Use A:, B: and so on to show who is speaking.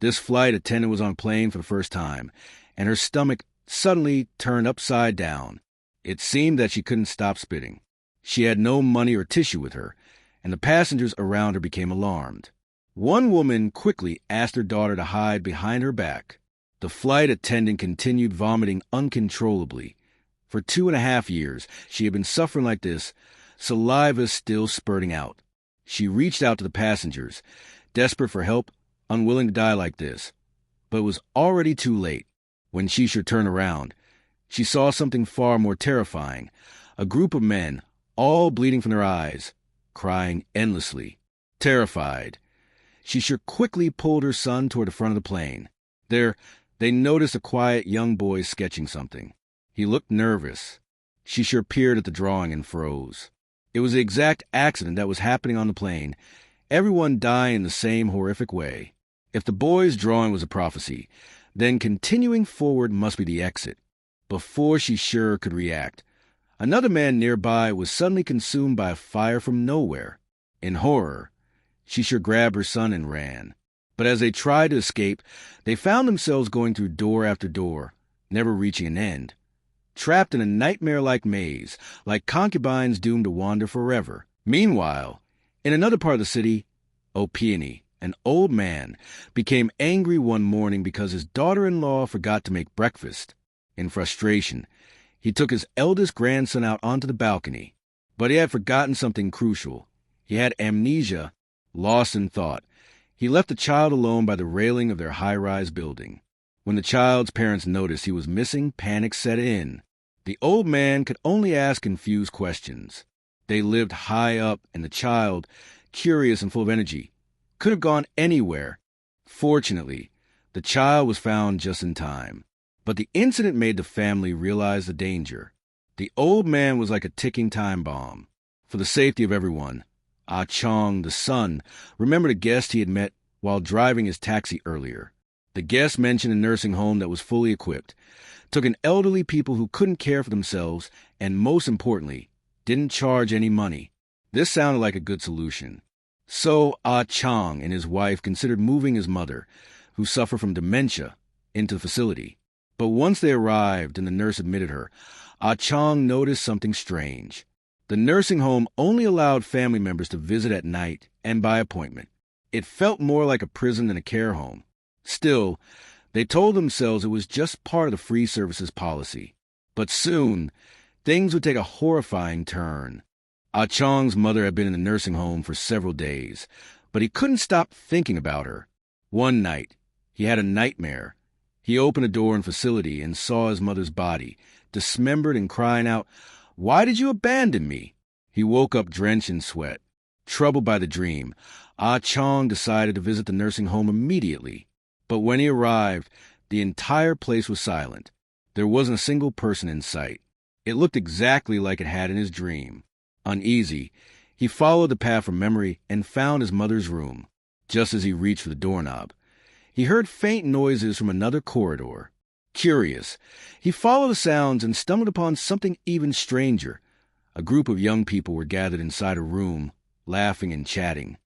A: This flight attendant was on a plane for the first time, and her stomach suddenly turned upside down. It seemed that she couldn't stop spitting. She had no money or tissue with her, and the passengers around her became alarmed. One woman quickly asked her daughter to hide behind her back. The flight attendant continued vomiting uncontrollably. For 2.5 years, she had been suffering like this, saliva still spurting out. She reached out to the passengers, desperate for help, unwilling to die like this. But it was already too late. When she should turn around, she saw something far more terrifying. A group of men, all bleeding from their eyes, crying endlessly. Terrified, Shisha quickly pulled her son toward the front of the plane. There, they noticed a quiet young boy sketching something. He looked nervous. Shisha peered at the drawing and froze. It was the exact accident that was happening on the plane, everyone dying in the same horrific way. If the boy's drawing was a prophecy, then continuing forward must be the exit. Before Shisha could react, another man nearby was suddenly consumed by a fire from nowhere. In horror, Shisha grabbed her son and ran. But as they tried to escape, they found themselves going through door after door, never reaching an end. Trapped in a nightmare-like maze, like concubines doomed to wander forever. Meanwhile, in another part of the city, Opeony, an old man, became angry one morning because his daughter-in-law forgot to make breakfast. In frustration, he took his eldest grandson out onto the balcony. But he had forgotten something crucial. He had amnesia, lost in thought. He left the child alone by the railing of their high-rise building. When the child's parents noticed he was missing, panic set in. The old man could only ask confused questions. They lived high up, and the child, curious and full of energy, could have gone anywhere. Fortunately, the child was found just in time. But the incident made the family realize the danger. The old man was like a ticking time bomb. For the safety of everyone, Ah Chong, the son, remembered a guest he had met while driving his taxi earlier. The guest mentioned a nursing home that was fully equipped, took in elderly people who couldn't care for themselves, and most importantly, didn't charge any money. This sounded like a good solution. So Ah Chong and his wife considered moving his mother, who suffered from dementia, into the facility. But once they arrived and the nurse admitted her, Ah Chong noticed something strange. The nursing home only allowed family members to visit at night and by appointment. It felt more like a prison than a care home. Still, they told themselves it was just part of the free services policy. But soon, things would take a horrifying turn. Ah Chong's mother had been in the nursing home for several days, but he couldn't stop thinking about her. One night, he had a nightmare. He opened a door in the facility and saw his mother's body, dismembered and crying out, "Why did you abandon me?" He woke up drenched in sweat. Troubled by the dream, Ah Chong decided to visit the nursing home immediately. But when he arrived, the entire place was silent. There wasn't a single person in sight. It looked exactly like it had in his dream. Uneasy, he followed the path from memory and found his mother's room. Just as he reached for the doorknob, he heard faint noises from another corridor. Curious, he followed the sounds and stumbled upon something even stranger. A group of young people were gathered inside a room, laughing and chatting.